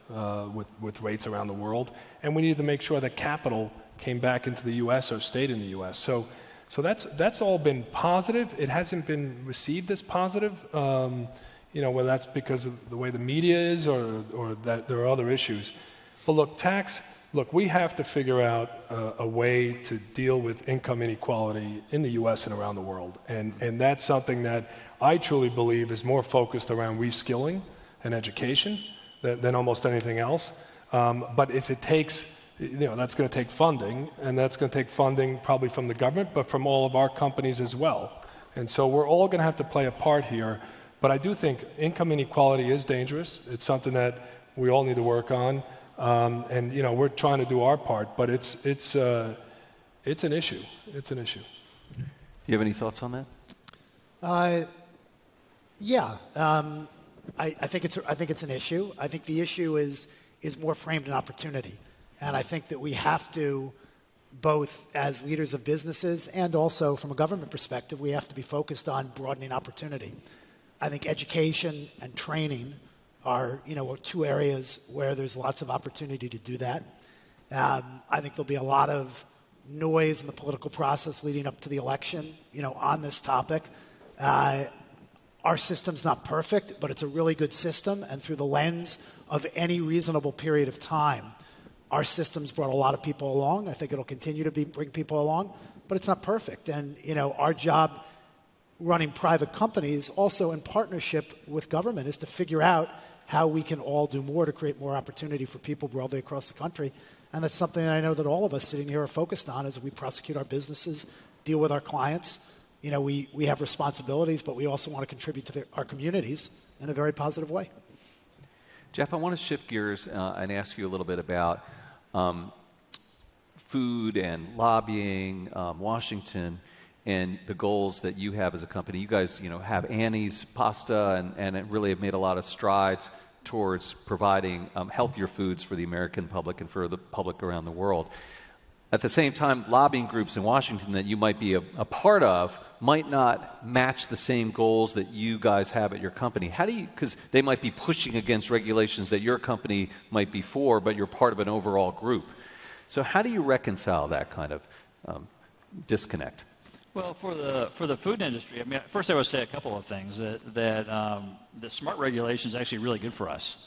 with rates around the world. And we needed to make sure that capital came back into the U.S. or stayed in the U.S. So that's all been positive. It hasn't been received as positive, whether that's because of the way the media is or that there are other issues. But look, we have to figure out a way to deal with income inequality in the U.S. and around the world. And that's something that I truly believe is more focused around reskilling and education than almost anything else. But if it takes, that's going to take funding, and that's going to take funding probably from the government, but from all of our companies as well. And so we're all going to have to play a part here. But I do think income inequality is dangerous. It's something that we all need to work on. And we're trying to do our part, but it's an issue. It's an issue. Do you have any thoughts on that? Yeah. I think it's an issue. I think the issue is more framed in opportunity, and I think that we have to, both as leaders of businesses and also from a government perspective, we have to be focused on broadening opportunity. I think education and training are two areas where there's lots of opportunity to do that. I think there'll be a lot of noise in the political process leading up to the election, on this topic. Our system's not perfect, but it's a really good system, and through the lens of any reasonable period of time, our system's brought a lot of people along. I think it'll continue to bring people along, but it's not perfect. And our job running private companies, also in partnership with government, is to figure out how we can all do more to create more opportunity for people broadly across the country. And that's something that I know that all of us sitting here are focused on as we prosecute our businesses, deal with our clients. We have responsibilities, but we also want to contribute to our communities in a very positive way. Jeff, I want to shift gears and ask you a little bit about food and lobbying, Washington, and the goals that you have as a company. You guys, have Annie's pasta and it really have made a lot of strides towards providing healthier foods for the American public and for the public around the world. At the same time, lobbying groups in Washington that you might be a part of might not match the same goals that you guys have at your company. How do you, because they might be pushing against regulations that your company might be for, but you're part of an overall group. So how do you reconcile that kind of disconnect? Well, for the food industry, first I would say a couple of things. That smart regulation is actually really good for us.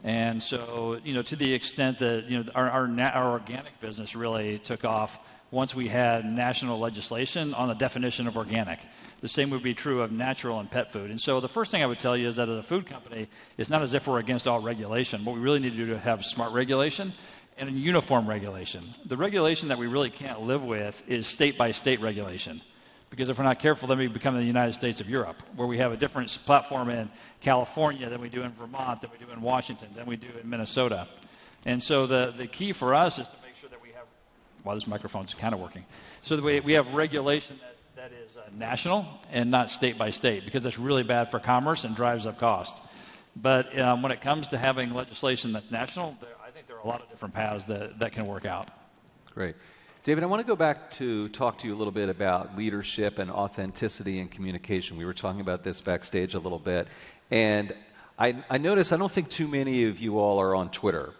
And so, to the extent that, our organic business really took off once we had national legislation on the definition of organic. The same would be true of natural and pet food. And so the first thing I would tell you is that as a food company, it's not as if we're against all regulation. What we really need to do to have smart regulation and a uniform regulation. The regulation that we really can't live with is state-by-state regulation. Because if we're not careful, then we become the United States of Europe, where we have a different platform in California than we do in Vermont, than we do in Washington, than we do in Minnesota. And so the key for us is to make sure that we have, well, this microphone's kind of working, so that we have regulation that is national and not state by state, because that's really bad for commerce and drives up cost. But when it comes to having legislation that's national, I think there are a lot of different paths that can work out. Great. David, I want to go back to talk to you a little bit about leadership and authenticity and communication. We were talking about this backstage a little bit. And I noticed, I don't think too many of you all are on Twitter.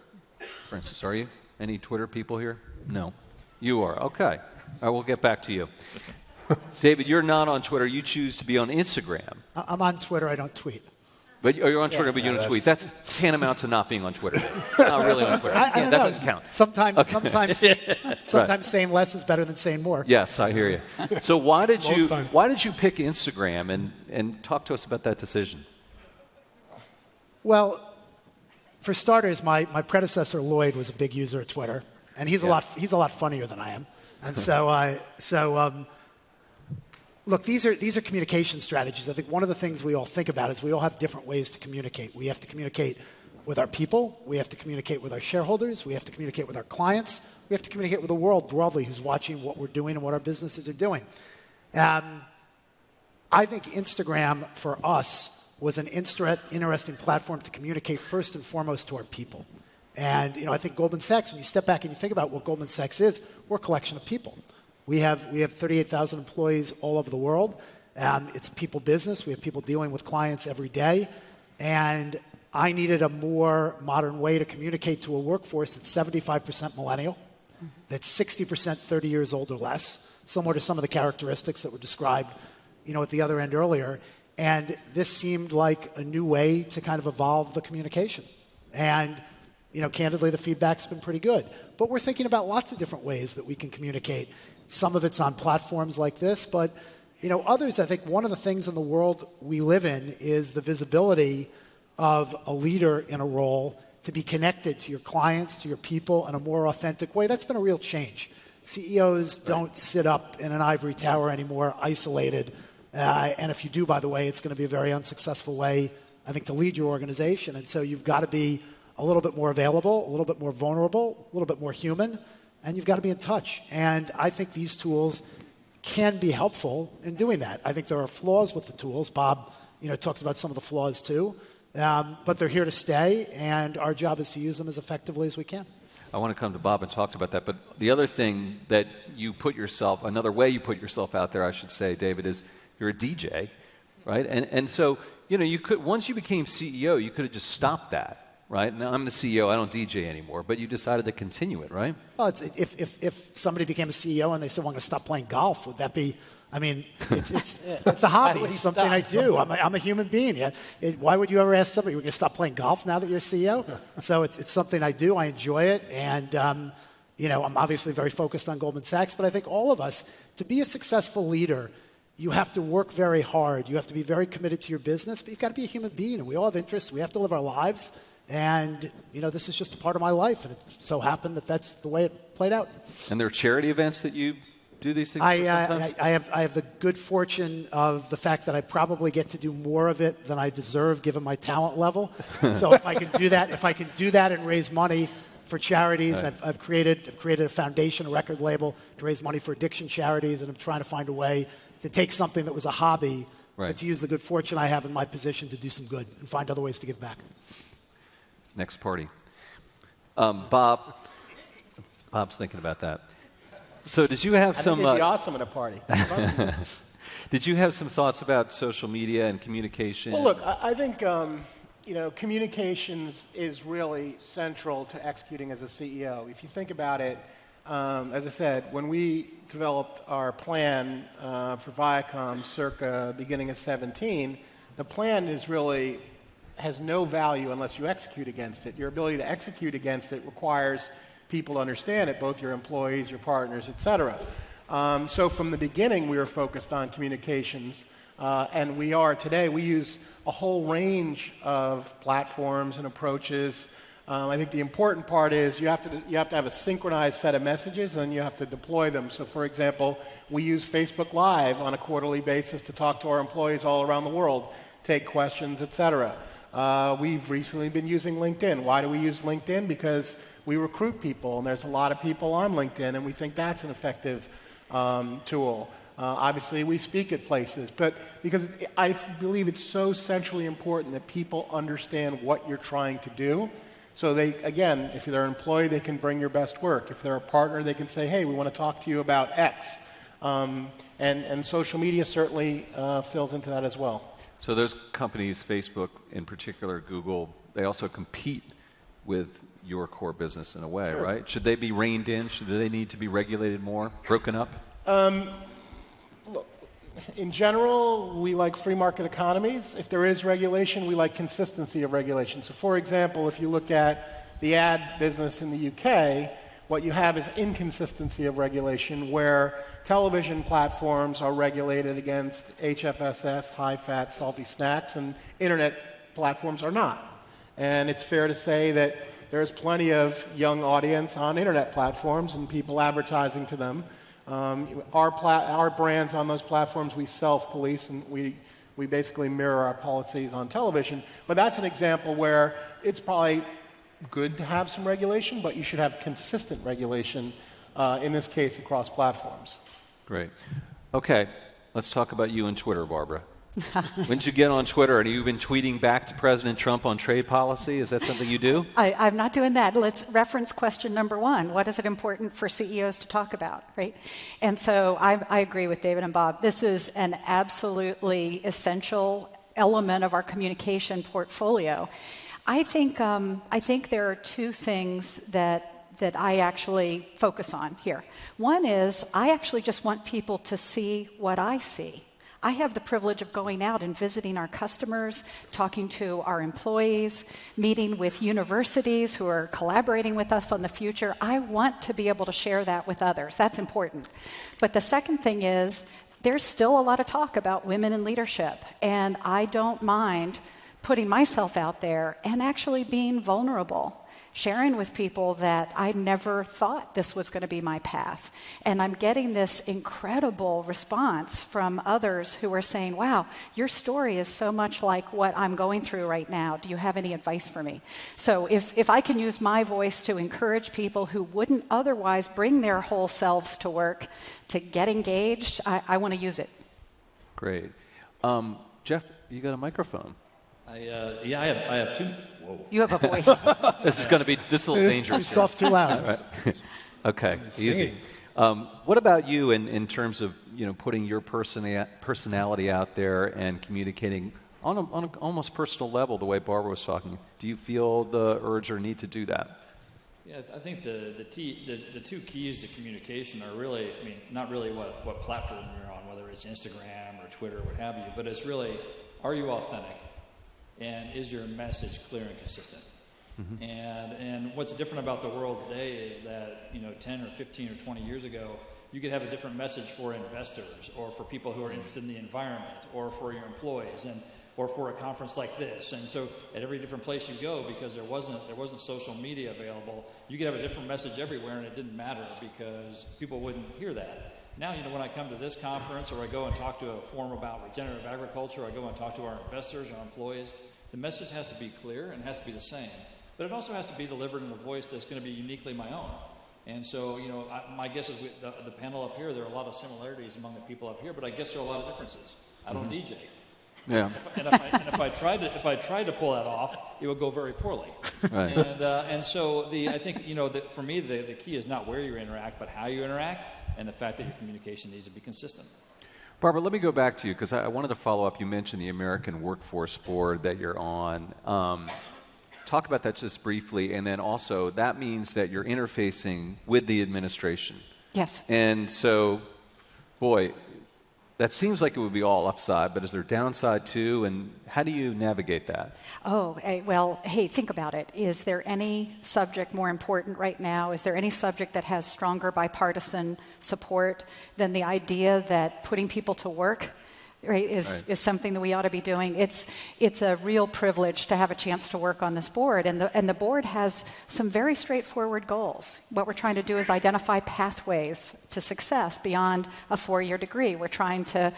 For instance, are you? Any Twitter people here? No. You are. Okay. I will get back to you. David, you're not on Twitter. You choose to be on Instagram. I'm on Twitter. I don't tweet. But you're on Twitter, but you don't tweet. That's tantamount to not being on Twitter. Not really on Twitter. I don't that know. doesn't count. Sometimes saying less is better than saying more. Yes, I hear you. So why did you pick Instagram and talk to us about that decision? Well, for starters, my predecessor Lloyd was a big user of Twitter, and he's a lot funnier than I am, and so look, these are communication strategies. I think one of the things we all think about is we all have different ways to communicate. We have to communicate with our people. We have to communicate with our shareholders. We have to communicate with our clients. We have to communicate with the world broadly who's watching what we're doing and what our businesses are doing. I think Instagram for us was an interesting platform to communicate first and foremost to our people. And I think Goldman Sachs, when you step back and you think about what Goldman Sachs is, we're a collection of people. We have 38,000 employees all over the world. It's a people business. We have people dealing with clients every day. And I needed a more modern way to communicate to a workforce that's 75% millennial, that's 60% 30 years old or less, similar to some of the characteristics that were described at the other end earlier. And this seemed like a new way to kind of evolve the communication. And candidly, the feedback's been pretty good. But we're thinking about lots of different ways that we can communicate. Some of it's on platforms like this, but others, I think one of the things in the world we live in is the visibility of a leader in a role to be connected to your clients, to your people in a more authentic way. That's been a real change. CEOs don't sit up in an ivory tower anymore, isolated. And if you do, by the way, it's going to be a very unsuccessful way, I think, to lead your organization. And so you've got to be a little bit more available, a little bit more vulnerable, a little bit more human, and you've got to be in touch. And I think these tools can be helpful in doing that. I think there are flaws with the tools. Bob, talked about some of the flaws too. But they're here to stay, and our job is to use them as effectively as we can. I want to come to Bob and talk about that. But the other thing that another way you put yourself out there, I should say, David, is you're a DJ, right? And so, you could, once you became CEO, you could have just stopped that. Right? Now, I'm the CEO. I don't DJ anymore. But you decided to continue it, right? Well, if somebody became a CEO and they said, well, I'm going to stop playing golf, would that be... it's a hobby. It's something I do. I'm a human being. Yeah. Why would you ever ask somebody, we're going to stop playing golf now that you're a CEO? So it's something I do. I enjoy it. And, I'm obviously very focused on Goldman Sachs. But I think all of us, to be a successful leader, you have to work very hard. You have to be very committed to your business. But you've got to be a human being. And we all have interests. We have to live our lives. And, this is just a part of my life, and it so happened that that's the way it played out. And there are charity events that you do these things I have the good fortune of the fact that I probably get to do more of it than I deserve given my talent level. So if I can do that and raise money for charities, right. I've created a foundation, a record label to raise money for addiction charities, and I'm trying to find a way to take something that was a hobby, right. But to use the good fortune I have in my position to do some good and find other ways to give back. Next party. Bob's thinking about that. So did you have some... it'd be awesome at a party. Did you have some thoughts about social media and communication? Well, look, I think, communications is really central to executing as a CEO. If you think about it, as I said, when we developed our plan for Viacom circa beginning of 2017, the plan has no value unless you execute against it. Your ability to execute against it requires people to understand it, both your employees, your partners, et cetera. So from the beginning, we were focused on communications, and we are today. We use a whole range of platforms and approaches. I think the important part is you have to have a synchronized set of messages, and then you have to deploy them. So, for example, we use Facebook Live on a quarterly basis to talk to our employees all around the world, take questions, et cetera. We've recently been using LinkedIn. Why do we use LinkedIn? Because we recruit people, and there's a lot of people on LinkedIn, and we think that's an effective tool. Obviously, we speak at places, but because I believe it's so centrally important that people understand what you're trying to do. So they, again, if they're an employee, they can bring your best work. If they're a partner, they can say, hey, we want to talk to you about X. And social media certainly fills into that as well. So those companies, Facebook in particular, Google, they also compete with your core business in a way, sure. Right? Should they be reined in? Do they need to be regulated more, broken up? Look, In general, we like free market economies. If there is regulation, we like consistency of regulation. So, for example, if you look at the ad business in the UK, what you have is inconsistency of regulation where television platforms are regulated against HFSS, high-fat, salty snacks, and internet platforms are not. And it's fair to say that there's plenty of young audience on internet platforms and people advertising to them. Our brands on those platforms, we self-police, and we basically mirror our policies on television. But that's an example where it's probably good to have some regulation, but you should have consistent regulation, in this case, across platforms. Great. Okay, let's talk about you and Twitter, Barbara. When did you get on Twitter? And you've been tweeting back to President Trump on trade policy? Is that something you do? I'm not doing that. Let's reference question number one. What is it important for CEOs to talk about, right? And so I agree with David and Bob. This is an absolutely essential element of our communication portfolio. I think there are two things that I actually focus on here. One is I actually just want people to see what I see. I have the privilege of going out and visiting our customers, talking to our employees, meeting with universities who are collaborating with us on the future. I want to be able to share that with others. That's important. But the second thing is there's still a lot of talk about women in leadership, and I don't mind putting myself out there and actually being vulnerable, sharing with people that I never thought this was going to be my path. And I'm getting this incredible response from others who are saying, wow, your story is so much like what I'm going through right now. Do you have any advice for me? So if I can use my voice to encourage people who wouldn't otherwise bring their whole selves to work to get engaged, I want to use it. Great. Jeff, you got a microphone. I have two. Whoa. You have a voice. This is a little dangerous. It's soft too loud. Right. Okay, easy. What about you in terms of putting your personality out there and communicating on an almost personal level, the way Barbara was talking? Do you feel the urge or need to do that? Yeah, I think the two keys to communication are really, not really what platform you're on, whether it's Instagram or Twitter or what have you, but it's really, are you authentic? And is your message clear and consistent? Mm-hmm. And what's different about the world today is that 10 or 15 or 20 years ago, you could have a different message for investors or for people who are interested in the environment or for your employees or for a conference like this. And so at every different place you go, because there wasn't social media available, you could have a different message everywhere, and it didn't matter because people wouldn't hear that. Now, when I come to this conference or I go and talk to a forum about regenerative agriculture, or I go and talk to our investors, our employees, the message has to be clear and has to be the same. But it also has to be delivered in a voice that's going to be uniquely my own. And so, my guess is the panel up here, there are a lot of similarities among the people up here, but I guess there are a lot of differences. I don't DJ. Yeah. If I tried to pull that off, it would go very poorly. Right. And so I think for me the key is not where you interact, but how you interact, and the fact that your communication needs to be consistent. Barbara, let me go back to you because I wanted to follow up. You mentioned the American Workforce Board that you're on. Talk about that just briefly, and then also that means that you're interfacing with the administration. Yes. And so, boy, that seems like it would be all upside, but is there downside too? And how do you navigate that? Hey, think about it. Is there any subject more important right now? Is there any subject that has stronger bipartisan support than the idea that putting people to work, right, is something that we ought to be doing? It's a real privilege to have a chance to work on this board, and the board has some very straightforward goals. What we're trying to do is identify pathways to success beyond a 4-year degree. We're trying to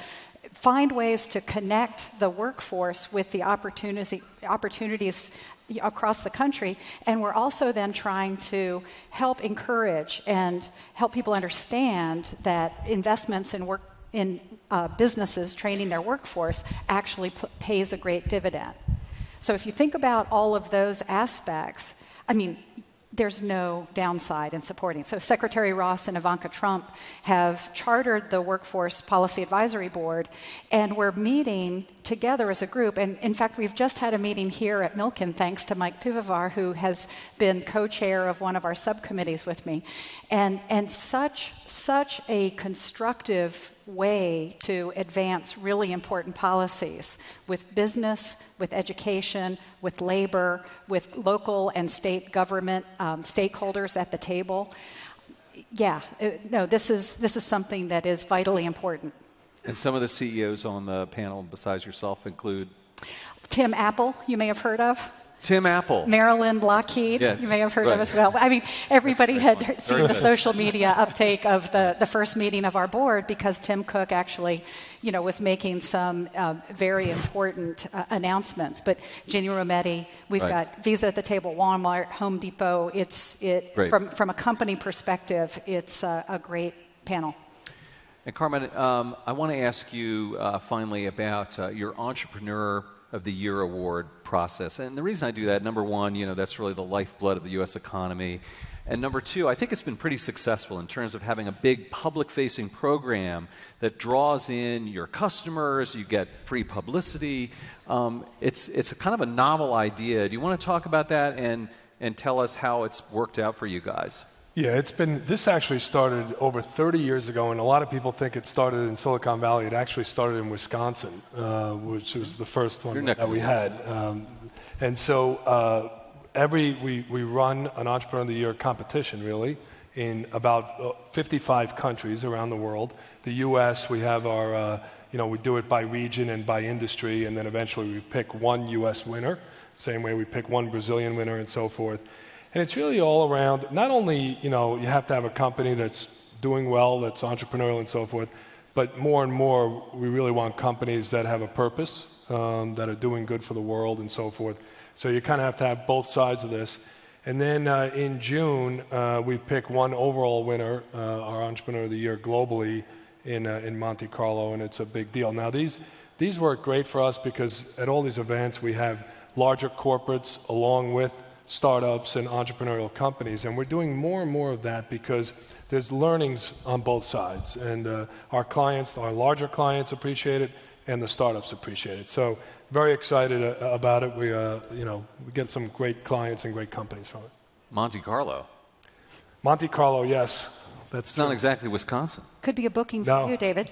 find ways to connect the workforce with the opportunities across the country, and we're also then trying to help encourage and help people understand that investments in businesses training their workforce actually pays a great dividend. So if you think about all of those aspects, there's no downside in supporting. So Secretary Ross and Ivanka Trump have chartered the Workforce Policy Advisory Board, and we're meeting together as a group, and in fact, we've just had a meeting here at Milken, thanks to Mike Pivovar, who has been co-chair of one of our subcommittees with me, and such a constructive way to advance really important policies with business, with education, with labor, with local and state government stakeholders at the table. Yeah, this is something that is vitally important. And some of the CEOs on the panel, besides yourself, include? Tim Apple, you may have heard of. Tim Apple. Marilyn Lockheed, yeah, you may have heard of as well. I mean, everybody had seen the social media uptake of the first meeting of our board because Tim Cook actually, was making some very important announcements. But Ginny Rometty, we've got Visa at the table, Walmart, Home Depot. From a company perspective, it's a great panel. And Carmine, I want to ask you finally about your Entrepreneur of the Year award process. And the reason I do that, number one, that's really the lifeblood of the U.S. economy. And number two, I think it's been pretty successful in terms of having a big public-facing program that draws in your customers, you get free publicity. It's a kind of a novel idea. Do you want to talk about that and tell us how it's worked out for you guys? Yeah, this actually started over 30 years ago, and a lot of people think it started in Silicon Valley. It actually started in Wisconsin, which was the first one that we had. And so we run an Entrepreneur of the Year competition, really, in about 55 countries around the world. The U.S., we have our, we do it by region and by industry, and then eventually we pick one U.S. winner, same way we pick one Brazilian winner and so forth. And it's really all around, not only, you have to have a company that's doing well, that's entrepreneurial and so forth, but more and more, we really want companies that have a purpose, that are doing good for the world and so forth. So you kind of have to have both sides of this. And then in June, we pick one overall winner, our Entrepreneur of the Year globally in Monte Carlo, and it's a big deal. Now, these work great for us because at all these events, we have larger corporates along with startups and entrepreneurial companies, and we're doing more and more of that because there's learnings on both sides, and our larger clients appreciate it, and the startups appreciate it. So very excited about it. We get some great clients and great companies from it. Monte Carlo. Monte Carlo, yes, that's not exactly Wisconsin. Could be a booking for you, David.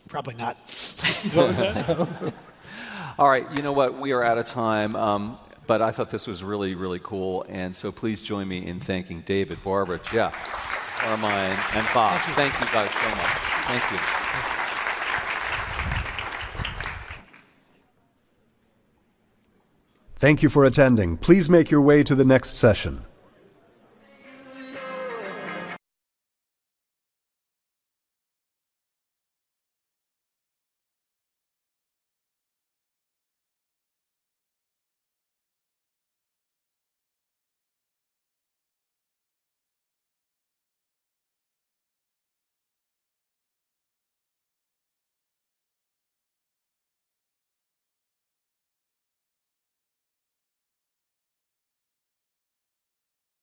Probably not. What was that? All right, you know what? We are out of time. But I thought this was really, really cool, and so please join me in thanking David, Barbara, Jeff, Carmine, and Bob. Thank you guys so much. Thank you. Thank you for attending. Please make your way to the next session.